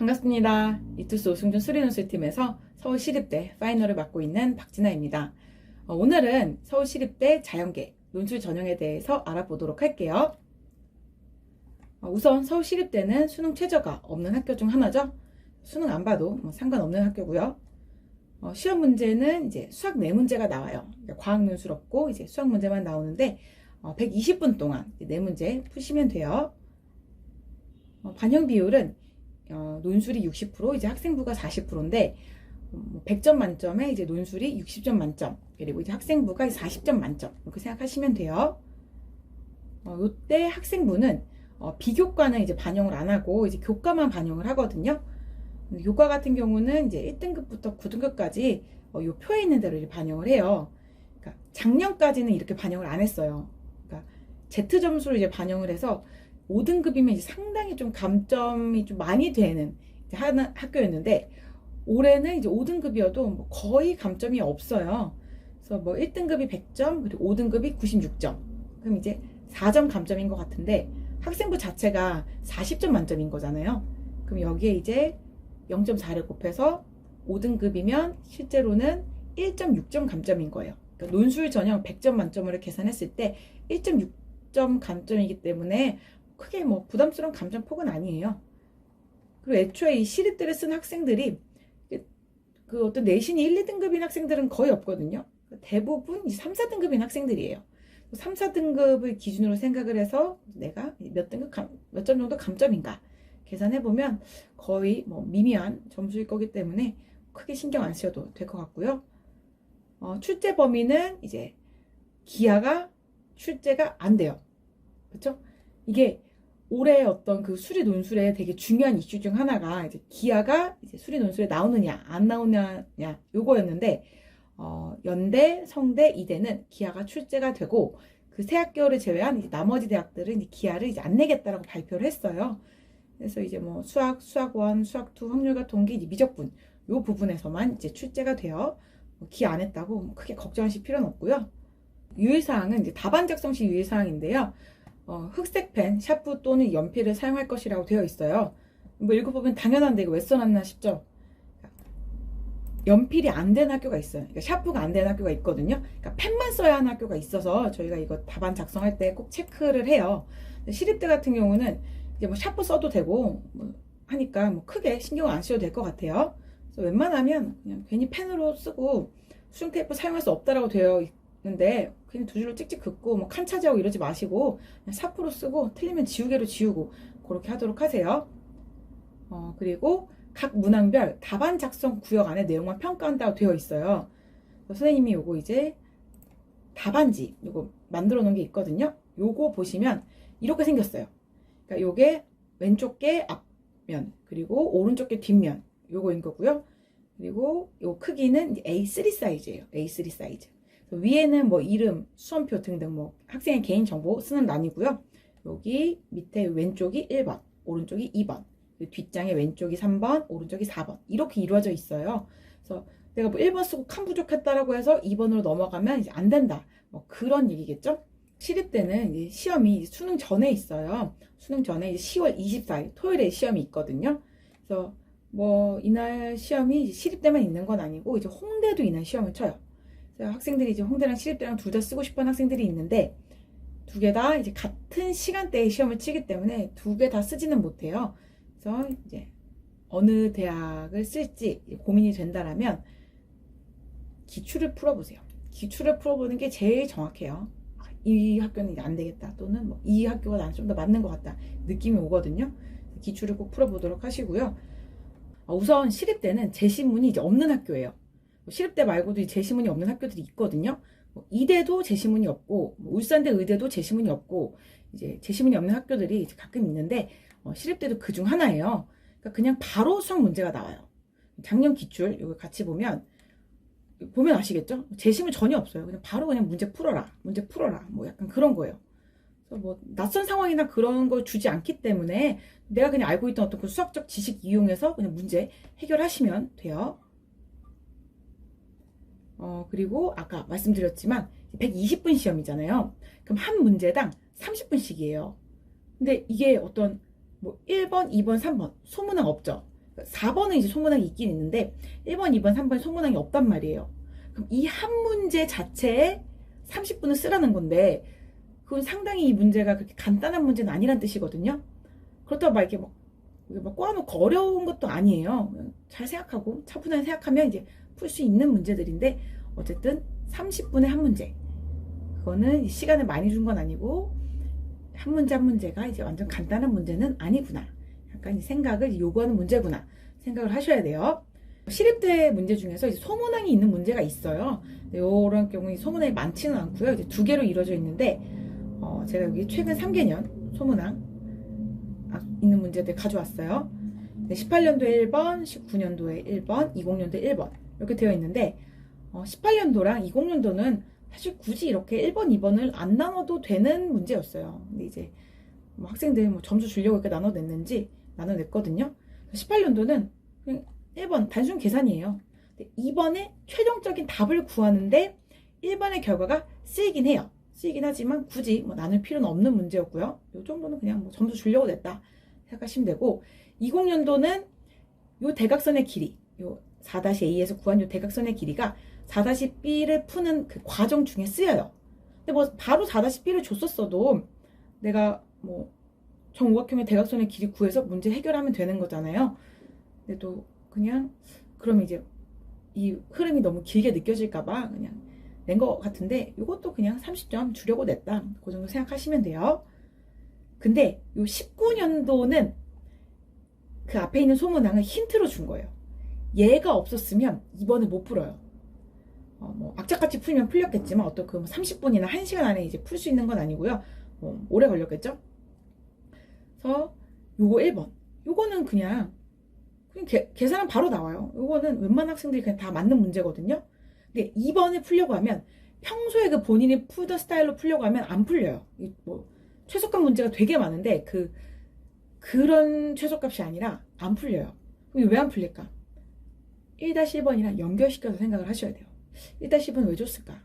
반갑습니다. 이투스 오승준 수리논술팀에서 서울시립대 파이널을 맡고 있는 박진아입니다. 오늘은 서울시립대 자연계 논술 전형에 대해서 알아보도록 할게요. 우선 서울시립대는 수능 최저가 없는 학교 중 하나죠. 수능 안 봐도 상관없는 학교고요. 시험 문제는 이제 수학 4문제가 나와요. 과학 논술 없고 이제 수학 문제만 나오는데 120분 동안 4문제 푸시면 돼요. 반영 비율은 논술이 60%, 이제 학생부가 40%인데 100점 만점에 이제 논술이 60점 만점, 그리고 이제 학생부가 40점 만점 이렇게 생각하시면 돼요. 이때 학생부는 비교과는 이제 반영을 안 하고 이제 교과만 반영을 하거든요. 교과 같은 경우는 이제 1등급부터 9등급까지 요 표에 있는 대로 이제 반영을 해요. 그러니까 작년까지는 이렇게 반영을 안 했어요. 그러니까 Z 점수를 이제 반영을 해서 5등급이면 이제 상당히 좀 감점이 좀 많이 되는 하는 학교였는데, 올해는 이제 5등급이어도 뭐 거의 감점이 없어요. 그래서 뭐 1등급이 100점, 그리고 5등급이 96점. 그럼 이제 4점 감점인 것 같은데, 학생부 자체가 40점 만점인 거잖아요. 그럼 여기에 이제 0.4를 곱해서 5등급이면 실제로는 1.6점 감점인 거예요. 그러니까 논술 전형 100점 만점으로 계산했을 때 1.6점 감점이기 때문에 크게 뭐 부담스러운 감점폭은 아니에요. 그리고 애초에 이 시립대를 쓴 학생들이 그 어떤 내신이 1, 2등급인 학생들은 거의 없거든요. 대부분 3, 4등급인 학생들이에요. 3, 4등급을 기준으로 생각을 해서 내가 몇 등급 몇 점 정도 감점인가 계산해보면 거의 뭐 미미한 점수일 거기 때문에 크게 신경 안 쓰셔도 될 것 같고요. 출제 범위는 이제 기하가 출제가 안 돼요. 그렇죠? 이게 올해 어떤 그 수리 논술에 되게 중요한 이슈 중 하나가 이제 기하가 이제 수리 논술에 나오느냐 안 나오느냐 요거였는데, 연대, 성대, 이대는 기하가 출제가 되고 그 세 학교를 제외한 이제 나머지 대학들은 이제 기하를 이제 안 내겠다라고 발표를 했어요. 그래서 이제 뭐 수학, 수학1, 수학2, 확률과 동기, 이제 미적분 요 부분에서만 이제 출제가 돼요. 기하 안 했다고 크게 걱정하실 필요는 없고요. 유의사항은 이제 답안 작성 시 유의사항인데요. 흑색 펜, 샤프 또는 연필을 사용할 것이라고 되어 있어요. 뭐 읽어보면 당연한데 이거 왜 써놨나 싶죠? 연필이 안 된 학교가 있어요. 그러니까 샤프가 안 된 학교가 있거든요. 그러니까 펜만 써야 하는 학교가 있어서 저희가 이거 답안 작성할 때 꼭 체크를 해요. 시립대 같은 경우는 이제 뭐 샤프 써도 되고 뭐 하니까 뭐 크게 신경 안 쓰셔도 될 것 같아요. 그래서 웬만하면 그냥 괜히 펜으로 쓰고 수중 테이프 사용할 수 없다라고 되어 있는데 그냥 두 줄로 찍찍 긋고 뭐 칸 차지하고 이러지 마시고 그냥 샤프로 쓰고 틀리면 지우개로 지우고 그렇게 하도록 하세요. 그리고 각 문항별 답안 작성 구역 안에 내용만 평가한다고 되어 있어요. 선생님이 요거 이제 답안지 요거 만들어 놓은 게 있거든요. 요거 보시면 이렇게 생겼어요. 그러니까 요게 왼쪽 게 앞면, 그리고 오른쪽 게 뒷면 요거인 거고요. 그리고 요 크기는 A3 사이즈예요. A3 사이즈. 위에는 뭐 이름, 수험표 등등 뭐 학생의 개인 정보 쓰는 란이고요. 여기 밑에 왼쪽이 1번, 오른쪽이 2번, 뒷장에 왼쪽이 3번, 오른쪽이 4번 이렇게 이루어져 있어요. 그래서 내가 뭐 1번 쓰고 칸 부족했다라고 해서 2번으로 넘어가면 이제 안 된다. 뭐 그런 얘기겠죠? 시립대는 이제 시험이 수능 전에 있어요. 수능 전에 이제 10월 24일 토요일에 시험이 있거든요. 그래서 뭐 이날 시험이 시립대만 있는 건 아니고 이제 홍대도 이날 시험을 쳐요. 그래서 학생들이 이제 홍대랑 시립대랑 둘 다 쓰고 싶은 학생들이 있는데 두 개 다 이제 같은 시간대에 시험을 치기 때문에 두 개 다 쓰지는 못해요. 그래서 이제 어느 대학을 쓸지 고민이 된다라면 기출을 풀어보세요. 기출을 풀어보는 게 제일 정확해요. 이 학교는 이제 안 되겠다, 또는 뭐 이 학교가 나는 좀 더 맞는 것 같다 느낌이 오거든요. 기출을 꼭 풀어보도록 하시고요. 우선 시립대는 제시문이 이제 없는 학교예요. 시립대 말고도 제시문이 없는 학교들이 있거든요. 이대도 제시문이 없고, 울산대, 의대도 제시문이 없고, 이제 제시문이 없는 학교들이 이제 가끔 있는데, 시립대도 그 중 하나예요. 그러니까 그냥 바로 수학 문제가 나와요. 작년 기출 이거 같이 보면 아시겠죠? 제시문 전혀 없어요. 그냥 바로 그냥 문제 풀어라, 뭐 약간 그런 거예요. 그래서 뭐 낯선 상황이나 그런 걸 주지 않기 때문에 내가 그냥 알고 있던 어떤 그 수학적 지식 이용해서 그냥 문제 해결하시면 돼요. 그리고 아까 말씀드렸지만 120분 시험이잖아요. 그럼 한 문제당 30분씩이에요. 근데 이게 어떤 뭐 1번, 2번, 3번 소문은 없죠. 4번은 이제 소문항이 있긴 있는데 1번, 2번, 3번 소문항이 없단 말이에요. 그럼 이 한 문제 자체에 30분을 쓰라는 건데 그건 상당히 이 문제가 그렇게 간단한 문제는 아니란 뜻이거든요. 그렇다고 막 이렇게 막 꼬아놓고 어려운 것도 아니에요. 잘 생각하고 차분하게 생각하면 이제 풀 수 있는 문제들인데 어쨌든 30분에 한 문제. 그거는 시간을 많이 준 건 아니고 한 문제 한 문제가 이제 완전 간단한 문제는 아니구나. 약간 생각을 요구하는 문제구나 생각을 하셔야 돼요. 시립대 문제 중에서 이제 소문항이 있는 문제가 있어요. 이런 경우에 소문항이 많지는 않고요. 이제 2개로 이루어져 있는데 제가 여기 최근 3개년 소문항 있는 문제들 가져왔어요. 18년도에 1번, 19년도에 1번, 20년도에 1번 이렇게 되어 있는데 18년도랑 20년도는 사실 굳이 이렇게 1번, 2번을 안 나눠도 되는 문제였어요. 근데 이제 뭐 학생들 뭐 점수 주려고 이렇게 나눠냈거든요. 18년도는 그냥 1번 단순 계산이에요. 2번에 최종적인 답을 구하는데 1번의 결과가 쓰이긴 해요. 쓰이긴 하지만 굳이 뭐 나눌 필요는 없는 문제였고요. 이 정도는 그냥 뭐 점수 주려고 냈다 생각하시면 되고 20년도는 요 대각선의 길이 요 4-A에서 구한 요 대각선의 길이가 4-B를 푸는 그 과정 중에 쓰여요. 근데 뭐 바로 4-B를 줬었어도 내가 뭐 정오각형의 대각선의 길이 구해서 문제 해결하면 되는 거잖아요. 근데 또 그냥 그러면 이제 이 흐름이 너무 길게 느껴질까봐 그냥 낸 것 같은데 이것도 그냥 30점 주려고 냈다. 그 정도 생각하시면 돼요. 근데 요 19년도는 그 앞에 있는 소문항을 힌트로 준 거예요. 얘가 없었으면 2번을 못 풀어요. 뭐 악착같이 풀면 풀렸겠지만 어떤 그 30분이나 1시간 안에 이제 풀 수 있는 건 아니고요. 오래 걸렸겠죠? 그래서 요거 1번. 요거는 그냥 계산은 바로 나와요. 요거는 웬만한 학생들이 그냥 다 맞는 문제거든요. 근데 2번을 풀려고 하면 평소에 그 본인이 풀던 스타일로 풀려고 하면 안 풀려요. 뭐 최소값 문제가 되게 많은데 그런 최소값이 아니라 안 풀려요. 그럼 왜 안 풀릴까? 1-1번이랑 연결시켜서 생각을 하셔야 돼요. 1-1번 왜 줬을까?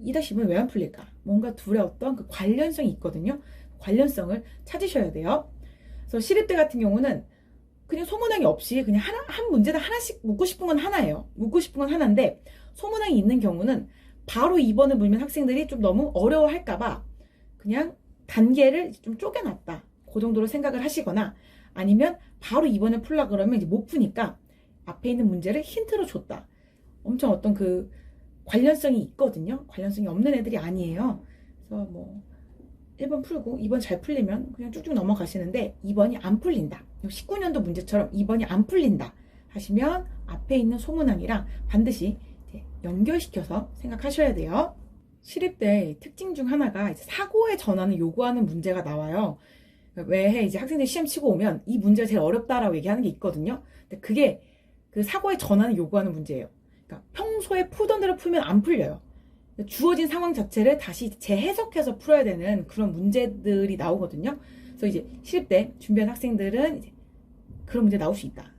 2-1번 왜 안 풀릴까? 뭔가 둘의 어떤 그 관련성이 있거든요. 관련성을 찾으셔야 돼요. 그래서 시립대 같은 경우는 그냥 소문항이 없이 그냥 한 문제당 하나씩 묻고 싶은 건 하나예요. 묻고 싶은 건 하나인데 소문항이 있는 경우는 바로 2번을 물면 학생들이 좀 너무 어려워할까봐 그냥 단계를 좀 쪼개놨다. 그 정도로 생각을 하시거나 아니면 바로 2번을 풀라 그러면 이제 못 푸니까 앞에 있는 문제를 힌트로 줬다. 엄청 어떤 그 관련성이 있거든요. 관련성이 없는 애들이 아니에요. 그래서 뭐 1번 풀고 2번 잘 풀리면 그냥 쭉쭉 넘어가시는데 2번이 안 풀린다. 19년도 문제처럼 2번이 안 풀린다 하시면 앞에 있는 소문항이랑 반드시 연결시켜서 생각하셔야 돼요. 시립대 특징 중 하나가 이제 사고의 전환을 요구하는 문제가 나와요. 왜 이제 학생들이 시험 치고 오면 이 문제가 제일 어렵다라고 얘기하는 게 있거든요. 근데 그게 그 사고의 전환을 요구하는 문제예요. 그러니까 평소에 풀던 대로 풀면 안 풀려요. 주어진 상황 자체를 다시 재해석해서 풀어야 되는 그런 문제들이 나오거든요. 그래서 이제 시립대 준비한 학생들은 이제 그런 문제 나올 수 있다.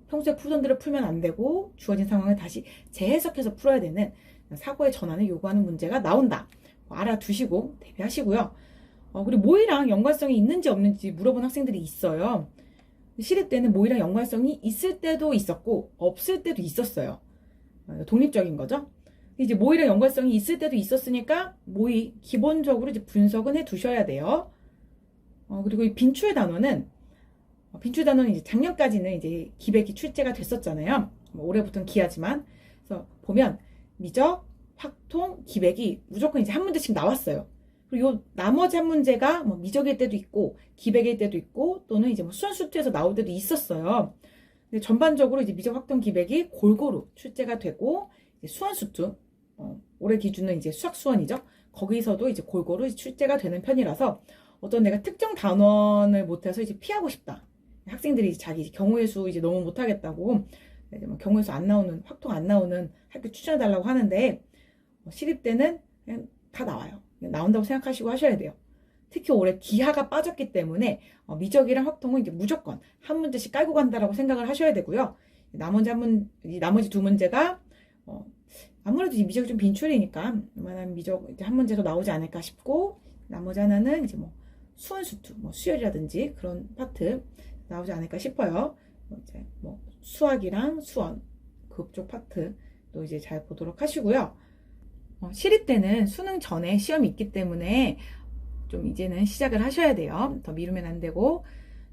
평소에 풀던 대로 풀면 안 되고 주어진 상황을 다시 재해석해서 풀어야 되는 사고의 전환을 요구하는 문제가 나온다. 알아두시고 대비하시고요. 그리고 모의랑 연관성이 있는지 없는지 물어본 학생들이 있어요. 시립대는 모의랑 연관성이 있을 때도 있었고 없을 때도 있었어요. 독립적인 거죠. 이제 모의랑 연관성이 있을 때도 있었으니까 모의 기본적으로 이제 분석은 해 두셔야 돼요. 그리고 이 빈출 단원은 이제 작년까지는 이제 기백이 출제가 됐었잖아요. 올해부터는 기하지만. 그래서 보면 미적, 확통, 기백이 무조건 이제 한 문제씩 나왔어요. 그리고 요 나머지 한 문제가 뭐 미적일 때도 있고 기백일 때도 있고 또는 이제 뭐 수완수투에서 나올 때도 있었어요. 근데 전반적으로 이제 미적, 확통, 기백이 골고루 출제가 되고 수완수투 올해 기준은 이제 수학수원이죠. 거기서도 이제 골고루 출제가 되는 편이라서 어떤 내가 특정 단원을 못해서 이제 피하고 싶다. 학생들이 자기 경우의 수 이제 너무 못하겠다고 이제 뭐 경우의 수 안 나오는 확통 안 나오는 학교 추천해달라고 하는데 시립대는 그냥 다 나와요. 나온다고 생각하시고 하셔야 돼요. 특히 올해 기하가 빠졌기 때문에 미적이랑 확통은 이제 무조건 한 문제씩 깔고 간다라고 생각을 하셔야 되고요. 나머지 두 문제가 아무래도 이 미적이 좀 빈출이니까 이만한 미적 한 문제도 나오지 않을까 싶고 나머지 하나는 이제 뭐 수원수투, 뭐 수열이라든지 그런 파트 나오지 않을까 싶어요. 이제 뭐 수학이랑 수원 그쪽 파트 또 이제 잘 보도록 하시고요. 시립 때는 수능 전에 시험이 있기 때문에 좀 이제는 시작을 하셔야 돼요. 더 미루면 안 되고.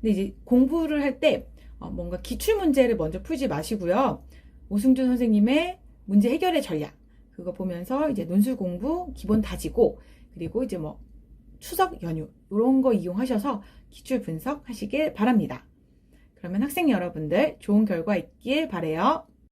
근데 이제 공부를 할 때 뭔가 기출 문제를 먼저 풀지 마시고요. 오승준 선생님의 문제 해결의 전략 그거 보면서 이제 논술 공부 기본 다지고, 그리고 이제 뭐 추석 연휴 이런 거 이용하셔서 기출 분석하시길 바랍니다. 그러면 학생 여러분들 좋은 결과 있길 바래요.